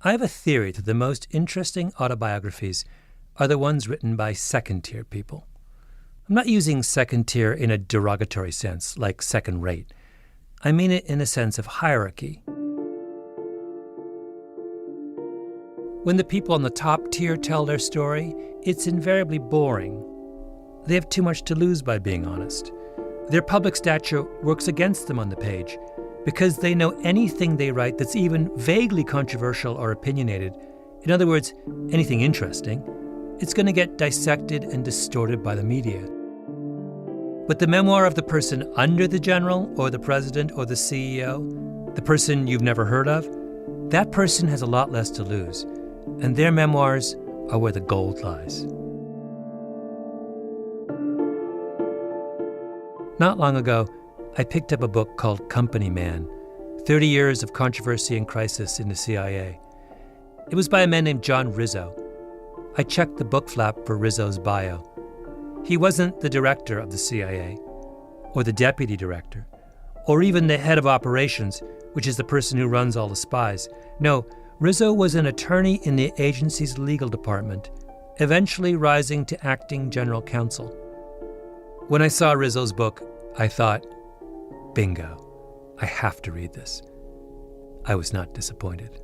I have a theory that the most interesting autobiographies are the ones written by second-tier people. I'm not using second-tier in a derogatory sense, like second-rate. I mean it in a sense of hierarchy. When the people on the top tier tell their story, it's invariably boring. They have too much to lose by being honest. Their public stature works against them on the page because they know anything they write that's even vaguely controversial or opinionated, in other words, anything interesting, it's going to get dissected and distorted by the media. But the memoir of the person under the general or the president or the CEO, the person you've never heard of, that person has a lot less to lose, and their memoirs are where the gold lies. Not long ago, I picked up a book called Company Man, 30 Years of Controversy and Crisis in the CIA. It was by a man named John Rizzo. I checked the book flap for Rizzo's bio. He wasn't the director of the CIA, or the deputy director, or even the head of operations, which is the person who runs all the spies. No, Rizzo was an attorney in the agency's legal department, eventually rising to acting general counsel. When I saw Rizzo's book, I thought, bingo, I have to read this. I was not disappointed.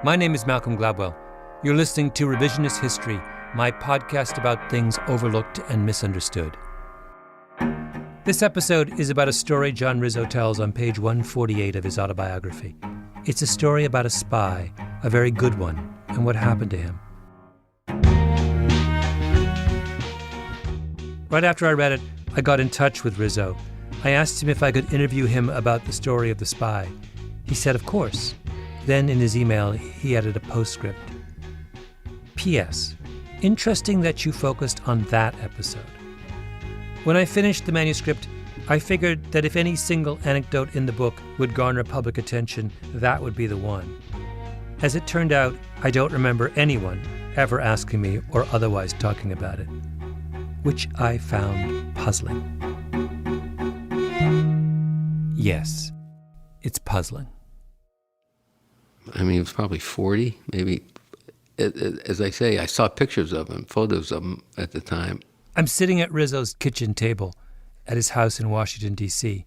My name is Malcolm Gladwell. You're listening to Revisionist History, my podcast about things overlooked and misunderstood. This episode is about a story John Rizzo tells on page 148 of his autobiography. It's a story about a spy, a very good one, and what happened to him. Right after I read it, I got in touch with Rizzo. I asked him if I could interview him about the story of the spy. He said, of course. Then in his email, he added a postscript. P.S. Interesting that you focused on that episode. When I finished the manuscript, I figured that if any single anecdote in the book would garner public attention, that would be the one. As it turned out, I don't remember anyone ever asking me or otherwise talking about it, which I found puzzling. Yes, it's puzzling. I mean, he was probably 40, maybe. As I say, I saw pictures of him, photos of him at the time. I'm sitting at Rizzo's kitchen table at his house in Washington, D.C.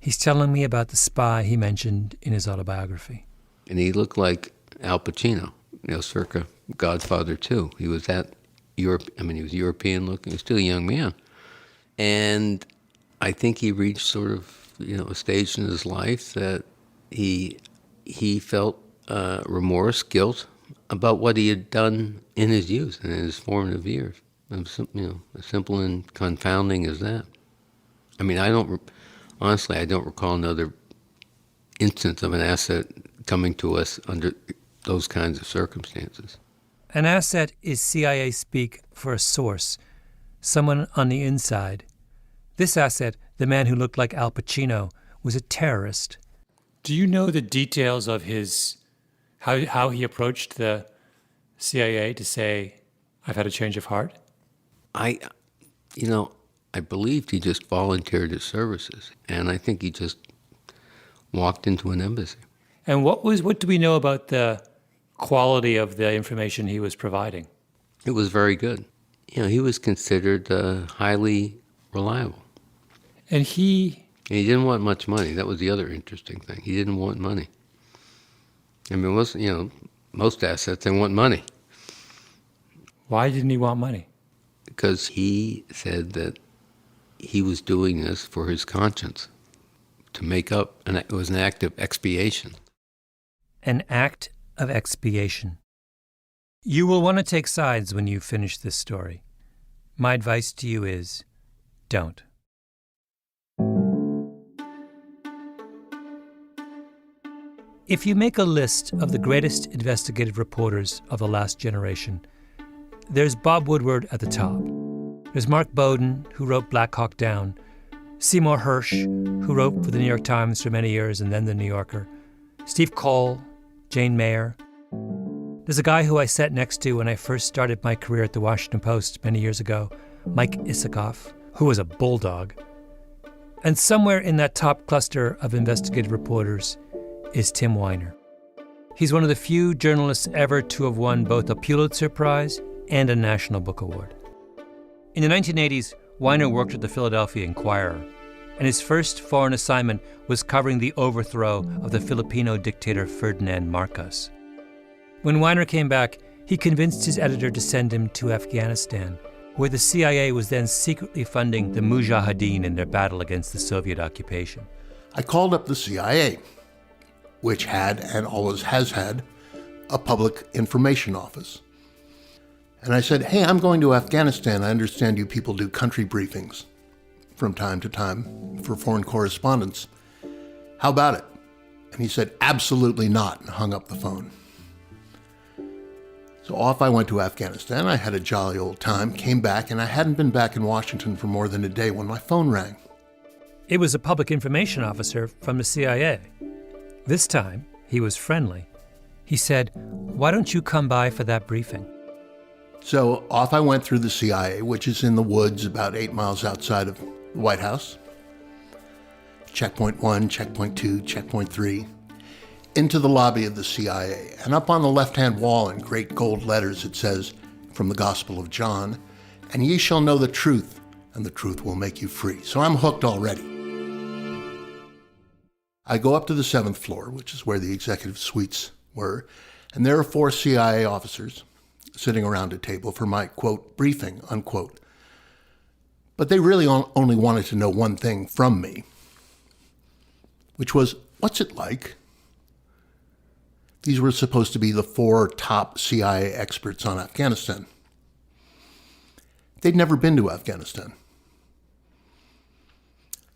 He's telling me about the spy he mentioned in his autobiography. And he looked like Al Pacino, circa Godfather 2. He was he was European looking, he was still a young man. And I think he reached sort of, a stage in his life that he felt remorse, guilt about what he had done in his youth and in his formative years. As simple and confounding as that. I mean, I don't recall another instance of an asset coming to us under those kinds of circumstances. An asset is CIA speak for a source, someone on the inside. This asset, the man who looked like Al Pacino, was a terrorist. Do you know the details of how he approached the CIA to say, I've had a change of heart? I believed he just volunteered his services, and I think he just walked into an embassy. And what do we know about the quality of the information he was providing? It was very good. He was considered highly reliable. And he didn't want much money. That was the other interesting thing. He didn't want money. I mean, most assets, they want money. Why didn't he want money? Because he said that he was doing this for his conscience, to make up, and it was an act of expiation. An act of expiation. You will want to take sides when you finish this story. My advice to you is, don't. If you make a list of the greatest investigative reporters of the last generation, there's Bob Woodward at the top. There's Mark Bowden, who wrote Black Hawk Down, Seymour Hersh, who wrote for the New York Times for many years and then the New Yorker, Steve Cole, Jane Mayer. There's a guy who I sat next to when I first started my career at the Washington Post many years ago, Mike Isikoff, who was a bulldog. And somewhere in that top cluster of investigative reporters is Tim Weiner. He's one of the few journalists ever to have won both a Pulitzer Prize and a National Book Award. In the 1980s, Weiner worked at the Philadelphia Inquirer, and his first foreign assignment was covering the overthrow of the Filipino dictator Ferdinand Marcos. When Weiner came back, he convinced his editor to send him to Afghanistan, where the CIA was then secretly funding the Mujahideen in their battle against the Soviet occupation. I called up the CIA, which had and always has had a public information office. And I said, hey, I'm going to Afghanistan. I understand you people do country briefings from time to time for foreign correspondents. How about it? And he said, absolutely not, and hung up the phone. So off I went to Afghanistan. I had a jolly old time, came back, and I hadn't been back in Washington for more than a day when my phone rang. It was a public information officer from the CIA. This time, he was friendly. He said, why don't you come by for that briefing? So off I went through the CIA, which is in the woods about 8 miles outside of the White House. Checkpoint 1, checkpoint 2, checkpoint 3. Into the lobby of the CIA. And up on the left-hand wall in great gold letters it says, from the Gospel of John, and ye shall know the truth, and the truth will make you free. So I'm hooked already. I go up to the 7th floor, which is where the executive suites were, and there are 4 CIA officers sitting around a table for my, quote, briefing, unquote. But they really only wanted to know one thing from me, which was, what's it like? These were supposed to be the 4 top CIA experts on Afghanistan. They'd never been to Afghanistan.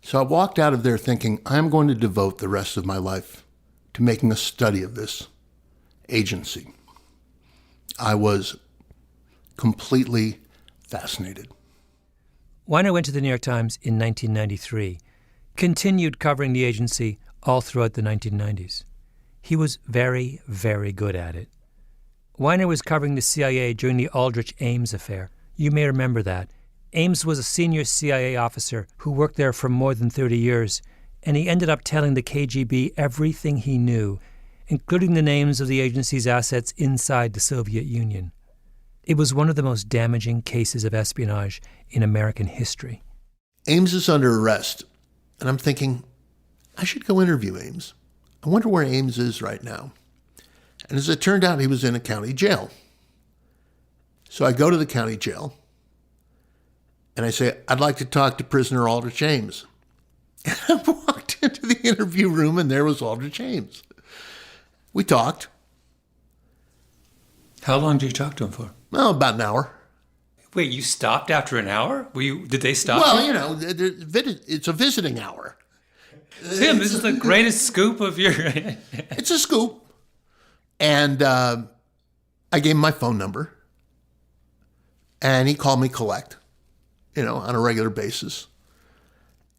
So I walked out of there thinking, I'm going to devote the rest of my life to making a study of this agency. I was completely fascinated. Weiner went to the New York Times in 1993, continued covering the agency all throughout the 1990s. He was very, very good at it. Weiner was covering the CIA during the Aldrich Ames affair. You may remember that. Ames was a senior CIA officer who worked there for more than 30 years, and he ended up telling the KGB everything he knew, including the names of the agency's assets inside the Soviet Union. It was one of the most damaging cases of espionage in American history. Ames is under arrest, and I'm thinking, I should go interview Ames. I wonder where Ames is right now. And as it turned out, he was in a county jail. So I go to the county jail, and I say, I'd like to talk to prisoner Aldrich Ames. And I walked into the interview room, and there was Aldrich Ames. We talked. How long did you talk to him for? Well, about an hour. Wait, you stopped after an hour? Did they stop Well, you? It's a visiting hour. Tim, this is the greatest scoop of your... It's a scoop. And I gave him my phone number. And he called me collect, on a regular basis.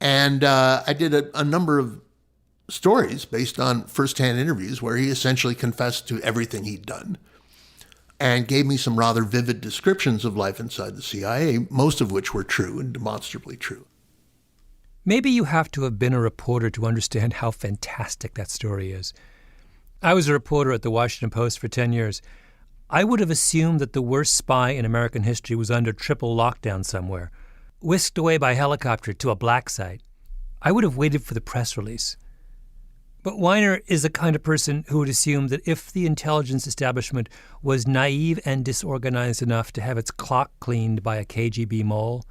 And I did a number of stories based on firsthand interviews where he essentially confessed to everything he'd done and gave me some rather vivid descriptions of life inside the CIA, most of which were true and demonstrably true. Maybe you have to have been a reporter to understand how fantastic that story is. I was a reporter at the Washington Post for 10 years. I would have assumed that the worst spy in American history was under triple lockdown somewhere, whisked away by helicopter to a black site. I would have waited for the press release. But Weiner is the kind of person who would assume that if the intelligence establishment was naive and disorganized enough to have its clock cleaned by a KGB mole,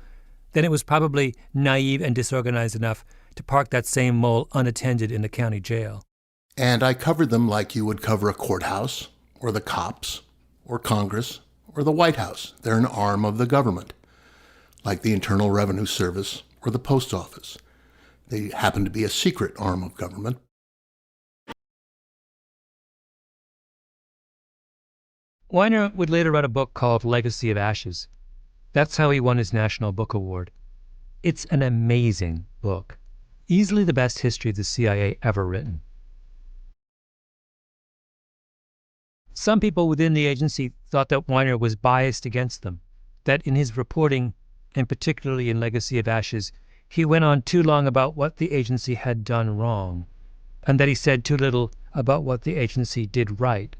then it was probably naive and disorganized enough to park that same mole unattended in the county jail. And I covered them like you would cover a courthouse, or the cops, or Congress, or the White House. They're an arm of the government, like the Internal Revenue Service or the Post Office. They happen to be a secret arm of government. Weiner would later write a book called Legacy of Ashes. That's how he won his National Book Award. It's an amazing book, easily the best history of the CIA ever written. Some people within the agency thought that Weiner was biased against them, that in his reporting, and particularly in Legacy of Ashes, he went on too long about what the agency had done wrong, and that he said too little about what the agency did right.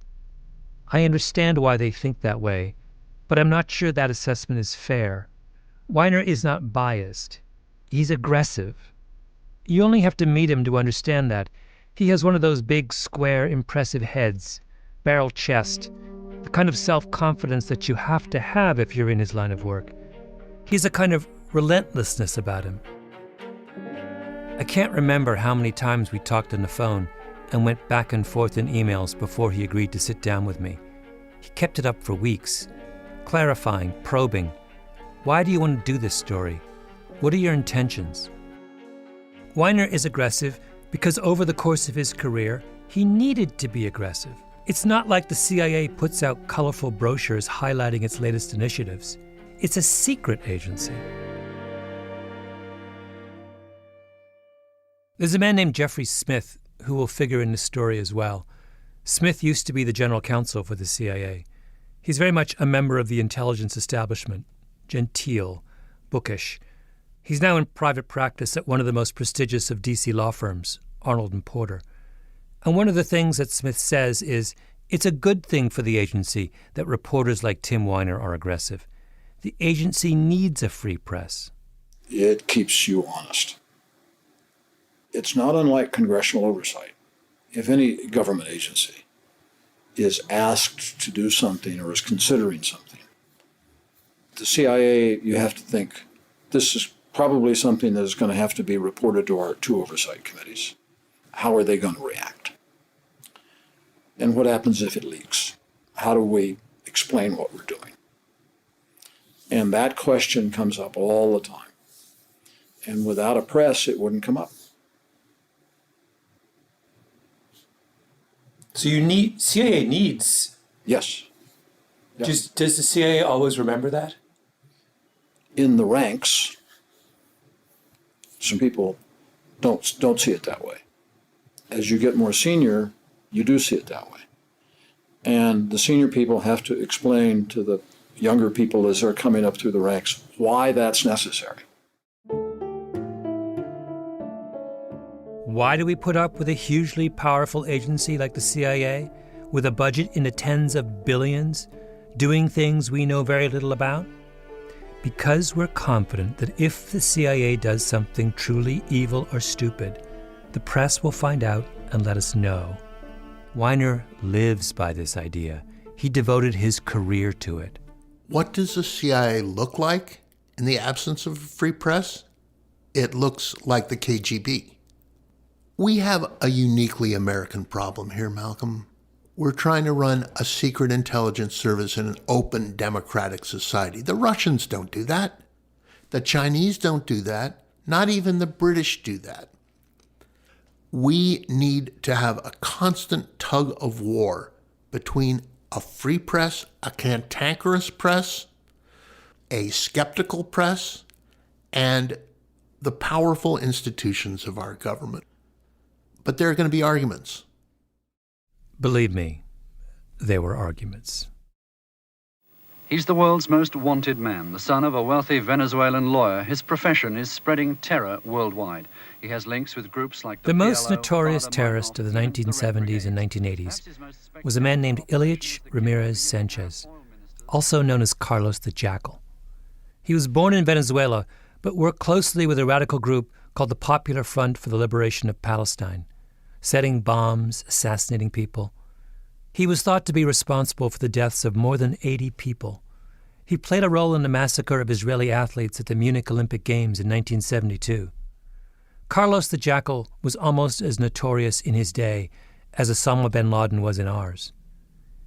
I understand why they think that way, but I'm not sure that assessment is fair. Weiner is not biased. He's aggressive. You only have to meet him to understand that. He has one of those big, square, impressive heads, barrel chest, the kind of self-confidence that you have to have if you're in his line of work. He's a kind of relentlessness about him. I can't remember how many times we talked on the phone and went back and forth in emails before he agreed to sit down with me. He kept it up for weeks, clarifying, probing. Why do you want to do this story? What are your intentions? Weiner is aggressive because over the course of his career, he needed to be aggressive. It's not like the CIA puts out colorful brochures highlighting its latest initiatives. It's a secret agency. There's a man named Jeffrey Smith who will figure in this story as well. Smith used to be the general counsel for the CIA. He's very much a member of the intelligence establishment, genteel, bookish. He's now in private practice at one of the most prestigious of D.C. law firms, Arnold & Porter. And one of the things that Smith says is, it's a good thing for the agency that reporters like Tim Weiner are aggressive. The agency needs a free press. It keeps you honest. It's not unlike congressional oversight. If any government agency is asked to do something or is considering something, the CIA, you have to think, this is probably something that is going to have to be reported to our two oversight committees. How are they going to react? And what happens if it leaks? How do we explain what we're doing? And that question comes up all the time. And without a press, it wouldn't come up. So CIA needs. Yes. Yeah. Does the CIA always remember that? In the ranks, some people don't see it that way. As you get more senior, you do see it that way. And the senior people have to explain to the younger people as they're coming up through the ranks why that's necessary. Why do we put up with a hugely powerful agency like the CIA, with a budget in the tens of billions, doing things we know very little about? Because we're confident that if the CIA does something truly evil or stupid, the press will find out and let us know. Weiner lives by this idea. He devoted his career to it. What does the CIA look like in the absence of a free press? It looks like the KGB. We have a uniquely American problem here, Malcolm. We're trying to run a secret intelligence service in an open, democratic society. The Russians don't do that. The Chinese don't do that. Not even the British do that. We need to have a constant tug of war between a free press, a cantankerous press, a skeptical press, and the powerful institutions of our government. But there are going to be arguments. Believe me, there were arguments. He's the world's most wanted man, the son of a wealthy Venezuelan lawyer. His profession is spreading terror worldwide. He has links with groups like the most notorious terrorist of the 1970s and 1980s was a man named Ilyich Ramirez Sanchez, also known as Carlos the Jackal. He was born in Venezuela, but worked closely with a radical group called the Popular Front for the Liberation of Palestine, setting bombs, assassinating people. He was thought to be responsible for the deaths of more than 80 people. He played a role in the massacre of Israeli athletes at the Munich Olympic Games in 1972. Carlos the Jackal was almost as notorious in his day as Osama bin Laden was in ours.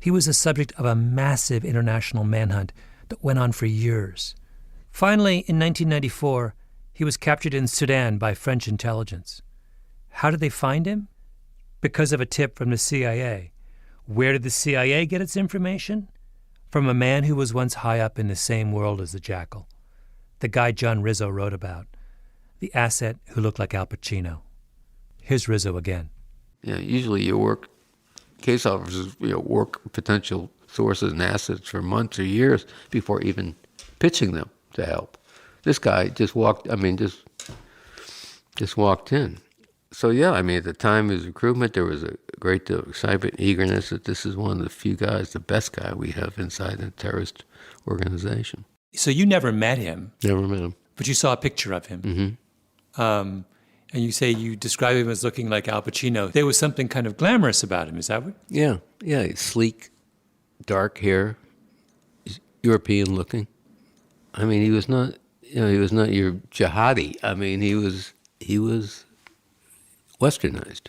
He was the subject of a massive international manhunt that went on for years. Finally, in 1994, he was captured in Sudan by French intelligence. How did they find him? Because of a tip from the CIA. Where did the CIA get its information? From a man who was once high up in the same world as the Jackal. The guy John Rizzo wrote about. The asset who looked like Al Pacino. Here's Rizzo again. Yeah, usually you work, case officers, work potential sources and assets for months or years before even pitching them to help. This guy just Just walked in. So yeah, I mean, at the time of his recruitment, there was a great deal of excitement, eagerness that this is one of the few guys, the best guy we have inside a terrorist organization. So you never met him, Never met him. but you saw a picture of him. Mm-hmm. And you say you describe him as looking like Al Pacino. There was something kind of glamorous about him, is that what? Yeah, sleek, dark hair, European looking. I mean, he was not your jihadi. I mean, he was westernized.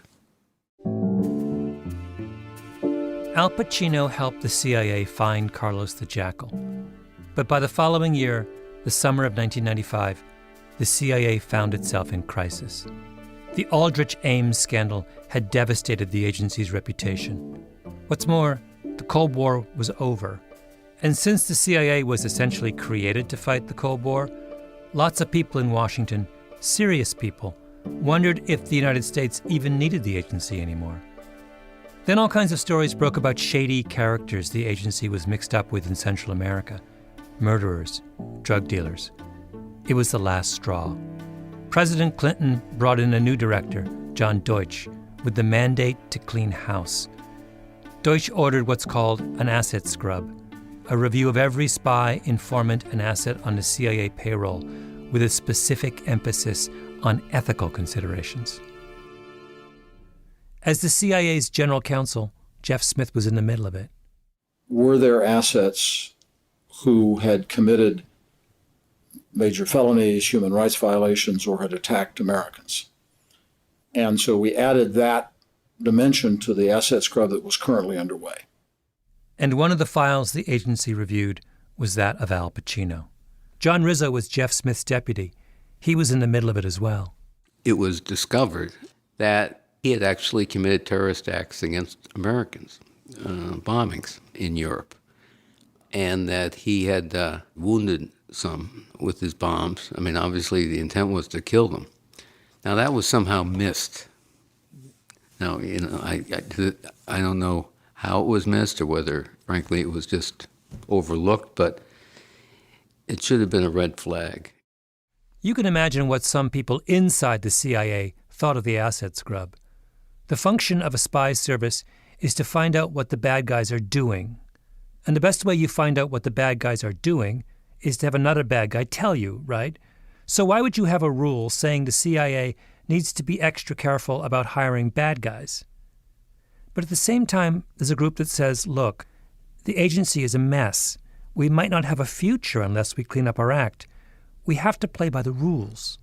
Al Pacino helped the CIA find Carlos the Jackal. But by the following year, the summer of 1995, the CIA found itself in crisis. The Aldrich Ames scandal had devastated the agency's reputation. What's more, the Cold War was over. And since the CIA was essentially created to fight the Cold War, lots of people in Washington, serious people, wondered if the United States even needed the agency anymore. Then all kinds of stories broke about shady characters the agency was mixed up with in Central America. Murderers, drug dealers. It was the last straw. President Clinton brought in a new director, John Deutsch, with the mandate to clean house. Deutsch ordered what's called an asset scrub, a review of every spy, informant, and asset on the CIA payroll, with a specific emphasis on ethical considerations. As the CIA's general counsel, Jeff Smith was in the middle of it. Were there assets who had committed major felonies, human rights violations, or had attacked Americans? And so we added that dimension to the asset scrub that was currently underway. And one of the files the agency reviewed was that of Al Pacino. John Rizzo was Jeff Smith's deputy. He was in the middle of it as well. It was discovered that he had actually committed terrorist acts against Americans, bombings in Europe, and that he had wounded some with his bombs. I mean, obviously the intent was to kill them. Now that was somehow missed. Now, I don't know how it was missed or whether, frankly, it was just overlooked, but it should have been a red flag. You can imagine what some people inside the CIA thought of the asset scrub. The function of a spy service is to find out what the bad guys are doing. And the best way you find out what the bad guys are doing is to have another bad guy tell you, right? So why would you have a rule saying the CIA needs to be extra careful about hiring bad guys? But at the same time, there's a group that says, look, the agency is a mess. We might not have a future unless we clean up our act. We have to play by the rules.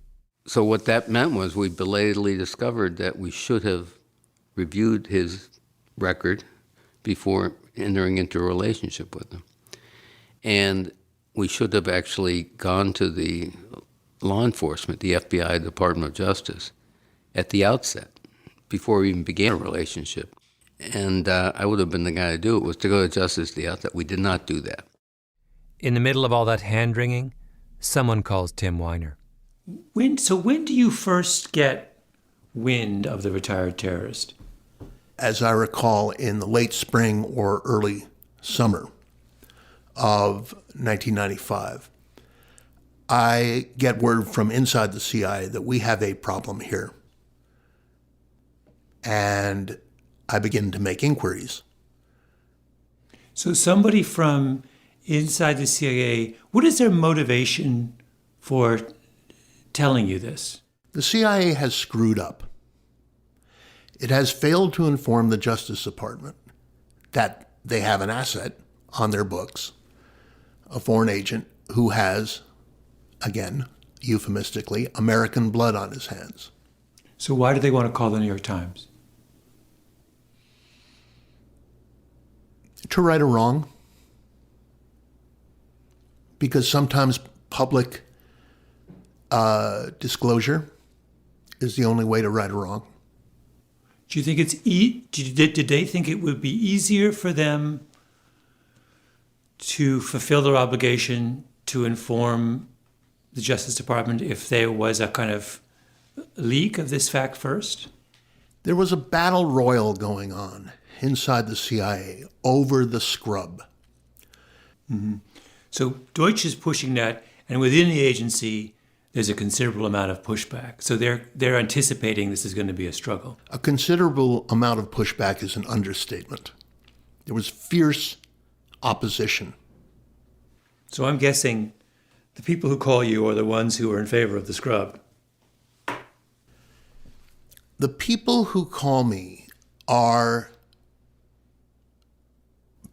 So what that meant was we belatedly discovered that we should have reviewed his record before entering into a relationship with him. And we should have actually gone to the law enforcement, the FBI, Department of Justice, at the outset, before we even began a relationship. And I would have been the guy to do it, was to go to justice at the outset. We did not do that. In the middle of all that hand-wringing, someone calls Tim Weiner. When do you first get wind of the retired terrorist? As I recall, in the late spring or early summer of 1995, I get word from inside the CIA that we have a problem here. And I begin to make inquiries. So somebody from inside the CIA, what is their motivation for telling you this? The CIA has screwed up. It has failed to inform the Justice Department that they have an asset on their books, a foreign agent who has, again, euphemistically, American blood on his hands. So why do they want to call the New York Times? To right a wrong. Because sometimes public disclosure is the only way to right a wrong. Do you think it's did they think it would be easier for them to fulfill their obligation to inform the Justice Department if there was a kind of leak of this fact first? There was a battle royal going on inside the CIA over the scrub. Mm-hmm. So Deutsch is pushing that, and within the agency, there's a considerable amount of pushback. So they're anticipating this is going to be a struggle. A considerable amount of pushback is an understatement. There was fierce opposition. So I'm guessing the people who call you are the ones who are in favor of the scrub. The people who call me are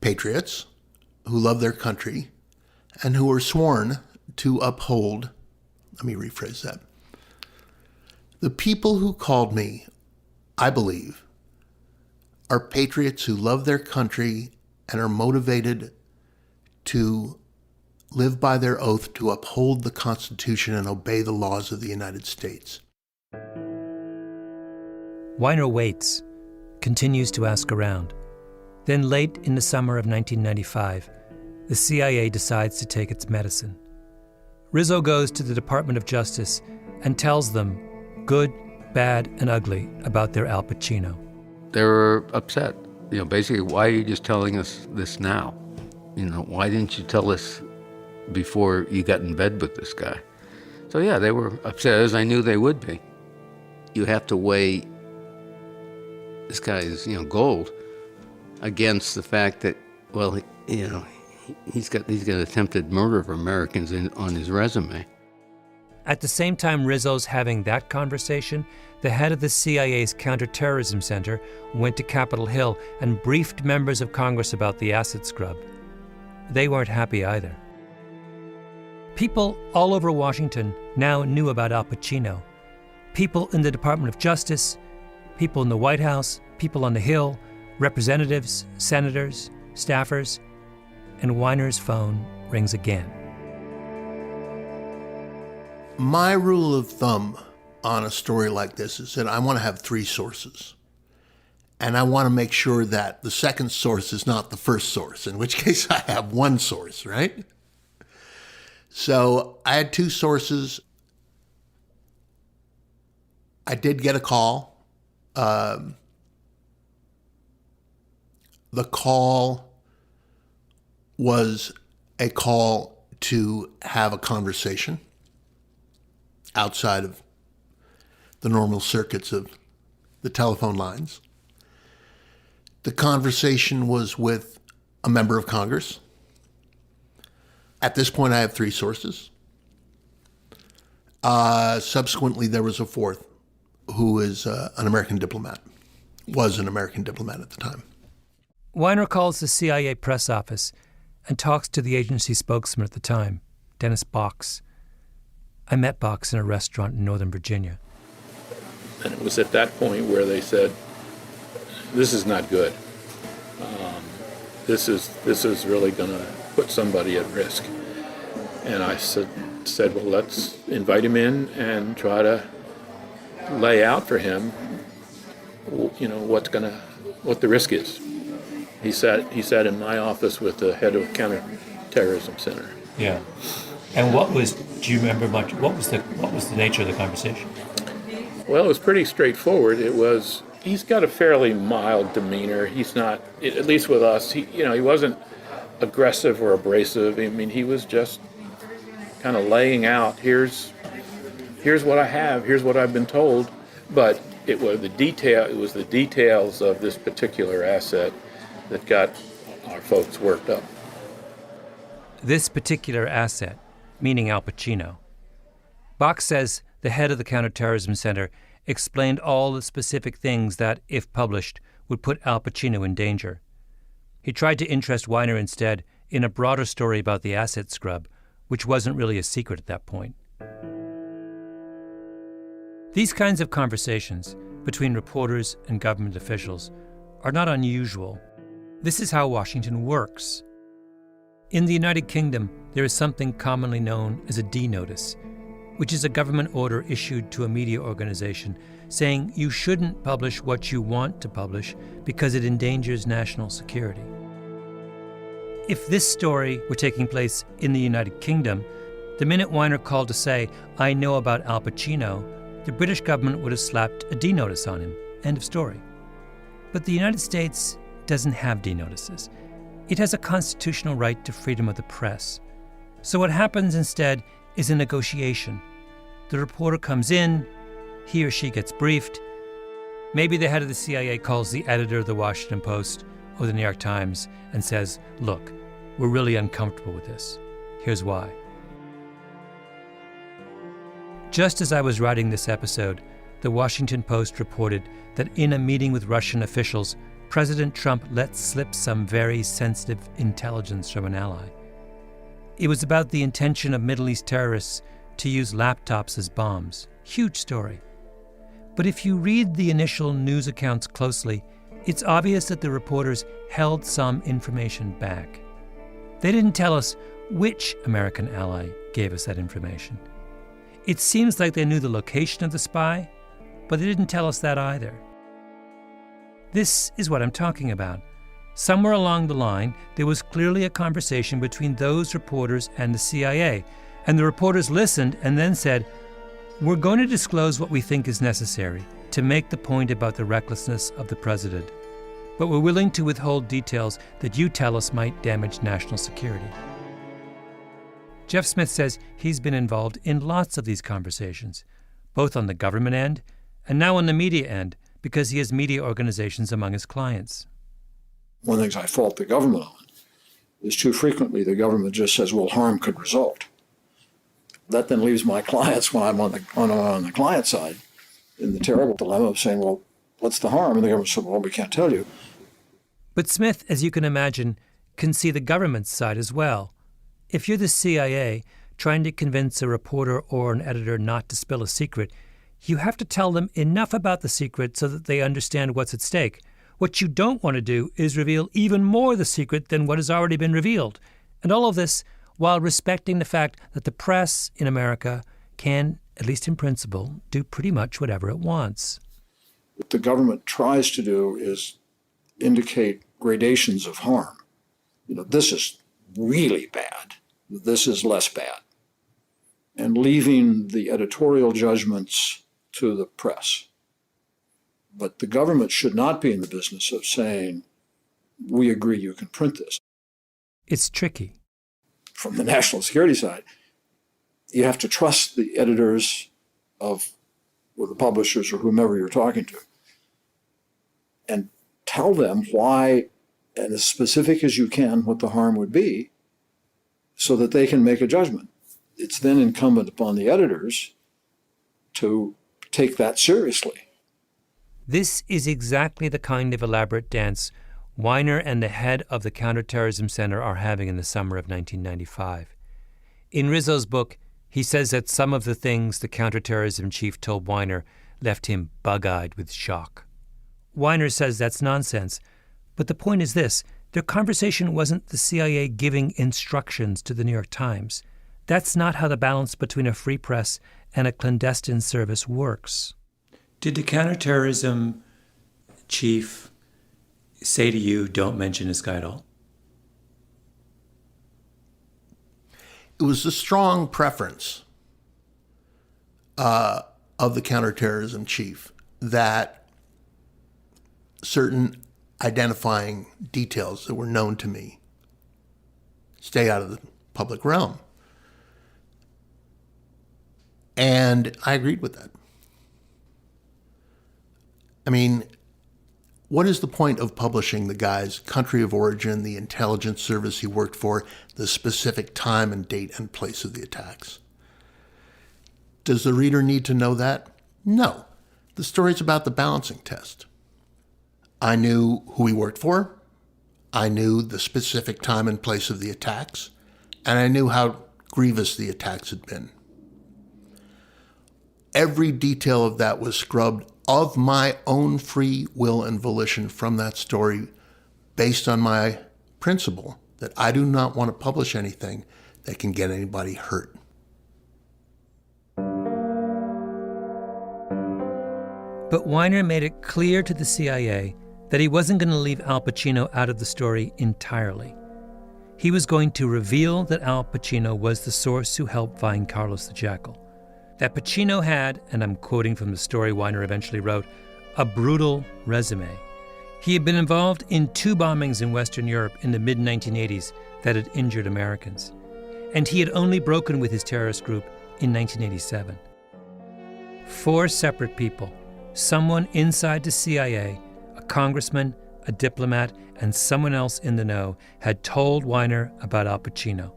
patriots who love their country and who are sworn to uphold. Let me rephrase that. The people who called me, I believe, are patriots who love their country and are motivated to live by their oath to uphold the Constitution and obey the laws of the United States. Weiner waits, continues to ask around. Then late in the summer of 1995, the CIA decides to take its medicine. Rizzo goes to the Department of Justice and tells them good, bad, and ugly about their Al Pacino. They were upset. Basically, why are you just telling us this now? Why didn't you tell us before you got in bed with this guy? So yeah, they were upset, as I knew they would be. You have to weigh this guy is, gold against the fact that, well, he's got attempted murder of Americans on his resume. At the same time Rizzo's having that conversation, the head of the CIA's Counterterrorism Center went to Capitol Hill and briefed members of Congress about the acid scrub. They weren't happy either. People all over Washington now knew about Al Pacino. People in the Department of Justice, people in the White House, people on the Hill, representatives, senators, staffers, and Weiner's phone rings again. My rule of thumb on a story like this is that I want to have 3 sources. And I want to make sure that the second source is not the first source, in which case I have 1 source, right? So I had 2 sources. I did get a call. The call was a call to have a conversation outside of the normal circuits of the telephone lines. The conversation was with a member of Congress. At this point, I have 3 sources. Subsequently, there was a 4th who is an American diplomat, was an American diplomat at the time. Weiner calls the CIA press office and talks to the agency spokesman at the time, Dennis Box. I met Box in a restaurant in Northern Virginia. And it was at that point where they said, this is not good. This is really going to put somebody at risk. And I said, well, let's invite him in and try to lay out for him, what the risk is. He sat in my office with the head of Counterterrorism Center. Yeah. And do you remember much, what was the nature of the conversation? Well, it was pretty straightforward. He's got a fairly mild demeanor. He's not, at least with us, he wasn't aggressive or abrasive. I mean, he was just kind of laying out, here's what I have, here's what I've been told. But it was the details of this particular asset that got our folks worked up. This particular asset, meaning Al Pacino. Box says the head of the Counterterrorism Center explained all the specific things that, if published, would put Al Pacino in danger. He tried to interest Weiner instead in a broader story about the asset scrub, which wasn't really a secret at that point. These kinds of conversations between reporters and government officials are not unusual. This is how Washington works. In the United Kingdom, there is something commonly known as a D notice, which is a government order issued to a media organization saying you shouldn't publish what you want to publish because it endangers national security. If this story were taking place in the United Kingdom, the minute Weiner called to say, I know about Al Pacino, the British government would have slapped a D notice on him. End of story. But the United States doesn't have D notices. It has a constitutional right to freedom of the press. So what happens instead is a negotiation. The reporter comes in, he or she gets briefed. Maybe the head of the CIA calls the editor of the Washington Post or the New York Times and says, look, we're really uncomfortable with this. Here's why. Just as I was writing this episode, the Washington Post reported that in a meeting with Russian officials, President Trump let slip some very sensitive intelligence from an ally. It was about the intention of Middle East terrorists to use laptops as bombs. Huge story. But if you read the initial news accounts closely, it's obvious that the reporters held some information back. They didn't tell us which American ally gave us that information. It seems like they knew the location of the spy, but they didn't tell us that either. This is what I'm talking about. Somewhere along the line, there was clearly a conversation between those reporters and the CIA, and the reporters listened and then said, we're going to disclose what we think is necessary to make the point about the recklessness of the president, but we're willing to withhold details that you tell us might damage national security. Jeff Smith says he's been involved in lots of these conversations, both on the government end and now on the media end, because he has media organizations among his clients. One of the things I fault the government on is too frequently the government just says, well, harm could result. That then leaves my clients, when I'm on the client side, in the terrible dilemma of saying, well, what's the harm? And the government said, well, we can't tell you. But Smith, as you can imagine, can see the government's side as well. If you're the CIA trying to convince a reporter or an editor not to spill a secret, you have to tell them enough about the secret so that they understand what's at stake. What you don't want to do is reveal even more of the secret than what has already been revealed. And all of this while respecting the fact that the press in America can, at least in principle, do pretty much whatever it wants. What the government tries to do is indicate gradations of harm. This is really bad. This is less bad. And leaving the editorial judgments to the press. But the government should not be in the business of saying, we agree you can print this. It's tricky. From the national security side, you have to trust the editors or the publishers or whomever you're talking to, and tell them why, and as specific as you can, what the harm would be, so that they can make a judgment. It's then incumbent upon the editors to take that seriously. This is exactly the kind of elaborate dance Weiner and the head of the Counterterrorism Center are having in the summer of 1995. In Rizzo's book, he says that some of the things the counterterrorism chief told Weiner left him bug-eyed with shock. Weiner says that's nonsense, but the point is this: their conversation wasn't the CIA giving instructions to the New York Times. That's not how the balance between a free press and a clandestine service works. Did the counterterrorism chief say to you, don't mention this guy at all? It was a strong preference of the counterterrorism chief that certain identifying details that were known to me stay out of the public realm. And I agreed with that. I mean, what is the point of publishing the guy's country of origin, the intelligence service he worked for, the specific time and date and place of the attacks? Does the reader need to know that? No. The story's about the balancing test. I knew who he worked for, I knew the specific time and place of the attacks, and I knew how grievous the attacks had been. Every detail of that was scrubbed of my own free will and volition from that story, based on my principle that I do not want to publish anything that can get anybody hurt. But Weiner made it clear to the CIA that he wasn't going to leave Al Pacino out of the story entirely. He was going to reveal that Al Pacino was the source who helped find Carlos the Jackal. That Pacino had, and I'm quoting from the story Weiner eventually wrote, a brutal resume. He had been involved in 2 bombings in Western Europe in the mid-1980s that had injured Americans. And he had only broken with his terrorist group in 1987. 4 separate people, someone inside the CIA, a congressman, a diplomat, and someone else in the know, had told Weiner about Al Pacino.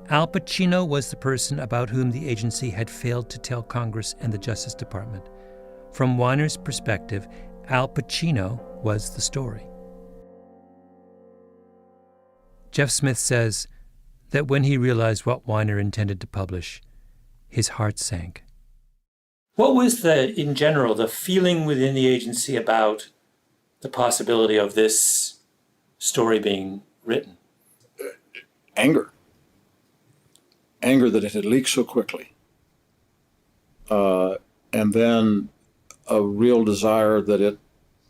Al Pacino was the person about whom the agency had failed to tell Congress and the Justice Department. From Weiner's perspective, Al Pacino was the story. Jeff Smith says that when he realized what Weiner intended to publish, his heart sank. What was in general, the feeling within the agency about the possibility of this story being written? Anger. Anger that it had leaked so quickly. And then a real desire that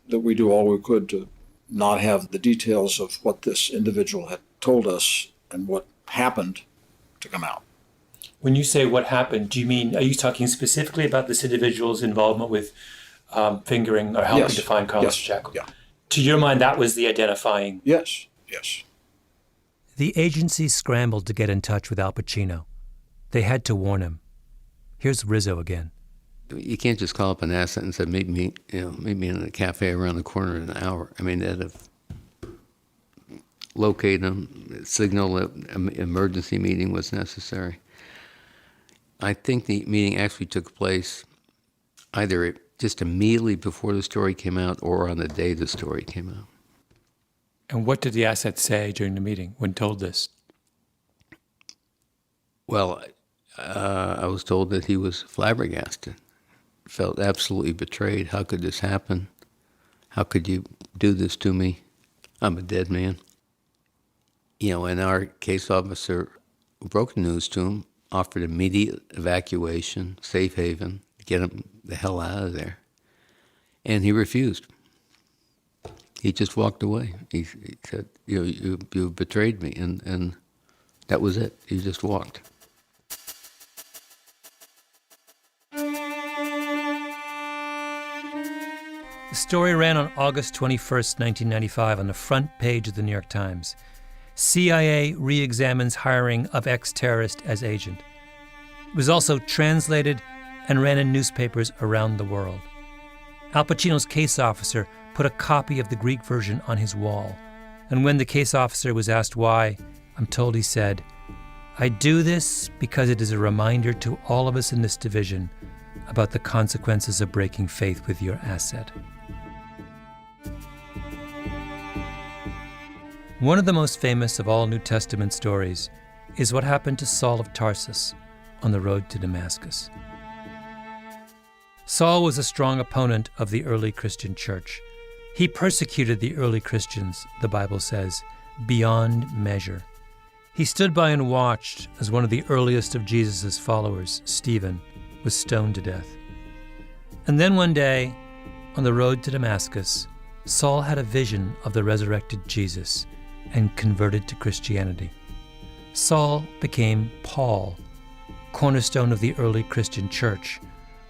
we do all we could to not have the details of what this individual had told us and what happened to come out. When you say what happened, do you mean, are you talking specifically about this individual's involvement with fingering or helping to find Carlos Pacheco? Yeah. To your mind, that was the identifying? Yes. The agency scrambled to get in touch with Al Pacino. They had to warn him. Here's Rizzo again. You can't just call up an asset and say, meet me in a cafe around the corner in an hour. I mean, they'd have located him, signal that an emergency meeting was necessary. I think the meeting actually took place either just immediately before the story came out or on the day the story came out. And what did the asset say during the meeting when told this? Well, I was told that he was flabbergasted, felt absolutely betrayed. How could this happen? How could you do this to me? I'm a dead man. And our case officer broke the news to him, offered immediate evacuation, safe haven, get him the hell out of there. And he refused. He just walked away. He said, you betrayed me, and that was it. He just walked. The story ran on August 21st, 1995, on the front page of the New York Times. CIA re-examines hiring of ex-terrorist as agent. It was also translated and ran in newspapers around the world. Al Pacino's case officer put a copy of the Greek version on his wall. And when the case officer was asked why, I'm told he said, "I do this because it is a reminder to all of us in this division about the consequences of breaking faith with your asset." One of the most famous of all New Testament stories is what happened to Saul of Tarsus on the road to Damascus. Saul was a strong opponent of the early Christian church. He persecuted the early Christians, the Bible says, beyond measure. He stood by and watched as one of the earliest of Jesus' followers, Stephen, was stoned to death. And then one day, on the road to Damascus, Saul had a vision of the resurrected Jesus and converted to Christianity. Saul became Paul, cornerstone of the early Christian church.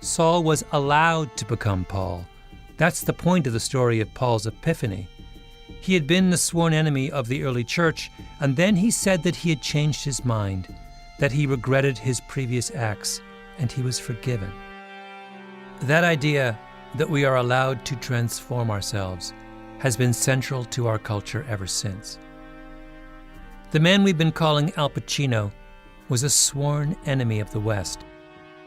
Saul was allowed to become Paul. That's the point of the story of Paul's epiphany. He had been the sworn enemy of the early church, and then he said that he had changed his mind, that he regretted his previous acts, and he was forgiven. That idea that we are allowed to transform ourselves has been central to our culture ever since. The man we've been calling Al Pacino was a sworn enemy of the West.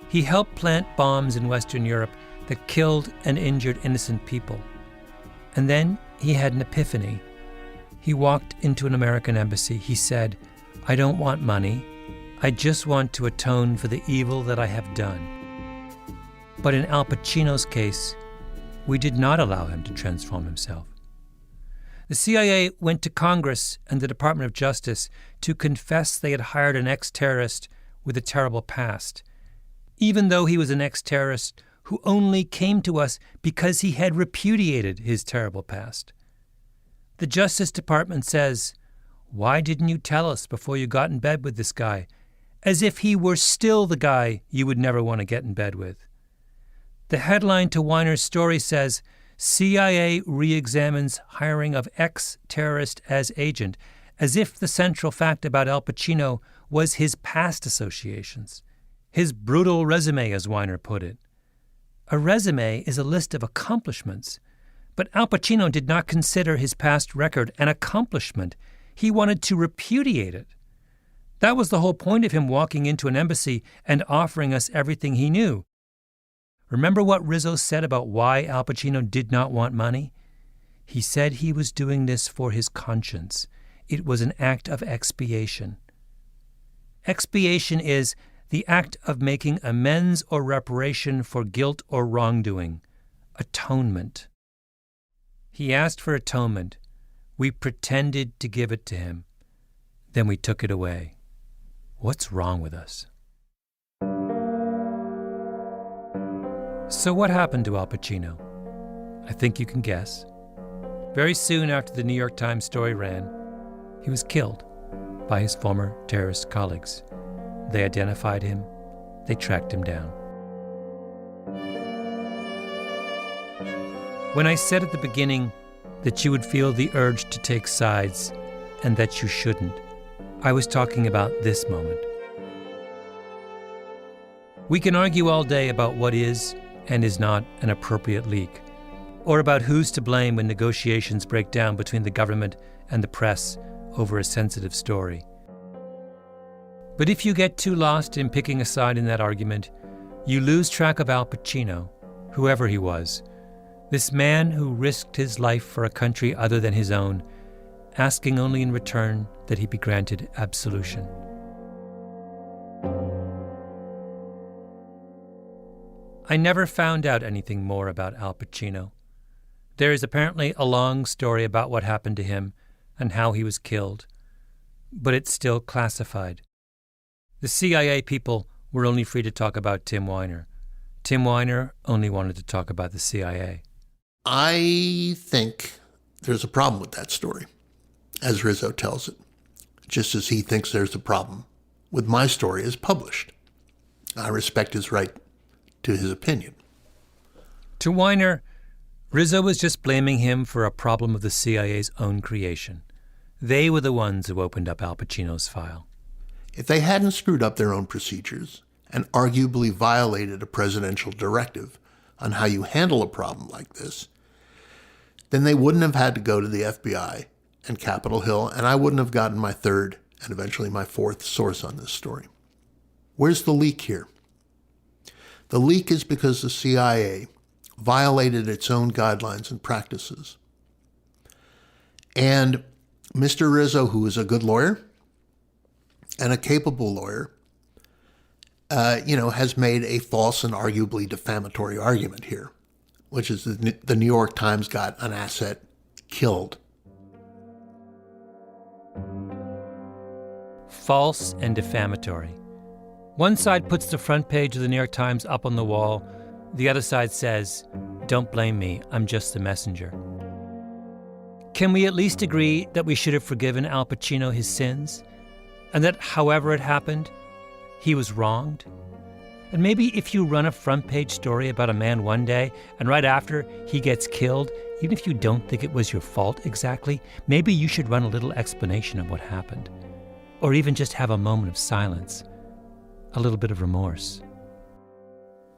He helped plant bombs in Western Europe that killed and injured innocent people. And then he had an epiphany. He walked into an American embassy. He said, "I don't want money. I just want to atone for the evil that I have done." But in Al Pacino's case, we did not allow him to transform himself. The CIA went to Congress and the Department of Justice to confess they had hired an ex-terrorist with a terrible past, even though he was an ex-terrorist who only came to us because he had repudiated his terrible past. The Justice Department says, "Why didn't you tell us before you got in bed with this guy?" As if he were still the guy you would never want to get in bed with. The headline to Weiner's story says, "CIA re-examines hiring of ex-terrorist as agent," as if the central fact about Al Pacino was his past associations, his brutal resume, as Weiner put it. A resume is a list of accomplishments. But Al Pacino did not consider his past record an accomplishment. He wanted to repudiate it. That was the whole point of him walking into an embassy and offering us everything he knew. Remember what Rizzo said about why Al Pacino did not want money? He said he was doing this for his conscience. It was an act of expiation. Expiation is the act of making amends or reparation for guilt or wrongdoing. Atonement. He asked for atonement. We pretended to give it to him. Then we took it away. What's wrong with us? So what happened to Al Pacino? I think you can guess. Very soon after the New York Times story ran, he was killed by his former terrorist colleagues. They identified him. They tracked him down. When I said at the beginning that you would feel the urge to take sides and that you shouldn't, I was talking about this moment. We can argue all day about what is and is not an appropriate leak, or about who's to blame when negotiations break down between the government and the press over a sensitive story. But if you get too lost in picking a side in that argument, you lose track of Al Pacino, whoever he was, this man who risked his life for a country other than his own, asking only in return that he be granted absolution. I never found out anything more about Al Pacino. There is apparently a long story about what happened to him and how he was killed, but it's still classified. The CIA people were only free to talk about Tim Weiner. Tim Weiner only wanted to talk about the CIA. I think there's a problem with that story, as Rizzo tells it, just as he thinks there's a problem with my story as published. I respect his right to his opinion. To Weiner, Rizzo was just blaming him for a problem of the CIA's own creation. They were the ones who opened up Al Pacino's file. If they hadn't screwed up their own procedures and arguably violated a presidential directive on how you handle a problem like this, then they wouldn't have had to go to the FBI and Capitol Hill, and I wouldn't have gotten my third and eventually my fourth source on this story. Where's the leak here? The leak is because the CIA violated its own guidelines and practices. And Mr. Rizzo, who is a good lawyer and a capable lawyer, has made a false and arguably defamatory argument here, which is that the New York Times got an asset killed. False and defamatory. One side puts the front page of the New York Times up on the wall. The other side says, "Don't blame me, I'm just the messenger." Can we at least agree that we should have forgiven Al Pacino his sins? And that however it happened, he was wronged? And maybe if you run a front page story about a man one day, and right after he gets killed, even if you don't think it was your fault exactly, maybe you should run a little explanation of what happened. Or even just have a moment of silence. A little bit of remorse.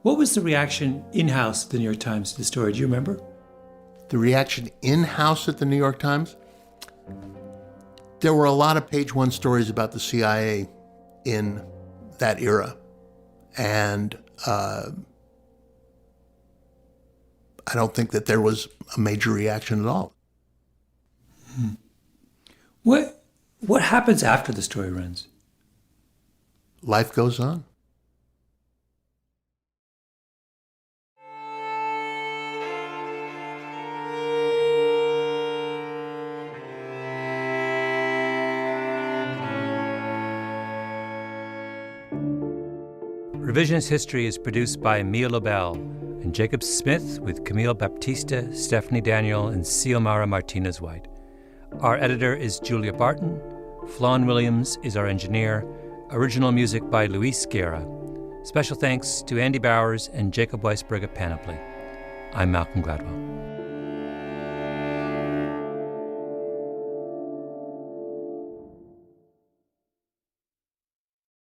What was the reaction in-house at the New York Times to the story? Do you remember? The reaction in-house at the New York Times? There were a lot of page one stories about the CIA in that era. And I don't think that there was a major reaction at all. What happens after the story runs? Life goes on. Revisionist History is produced by Mia Lobel and Jacob Smith with Camille Baptista, Stephanie Daniel, and Xiomara Martinez-White. Our editor is Julia Barton. Flawn Williams is our engineer. Original music by Luis Guerra. Special thanks to Andy Bowers and Jacob Weisberg at Panoply. I'm Malcolm Gladwell.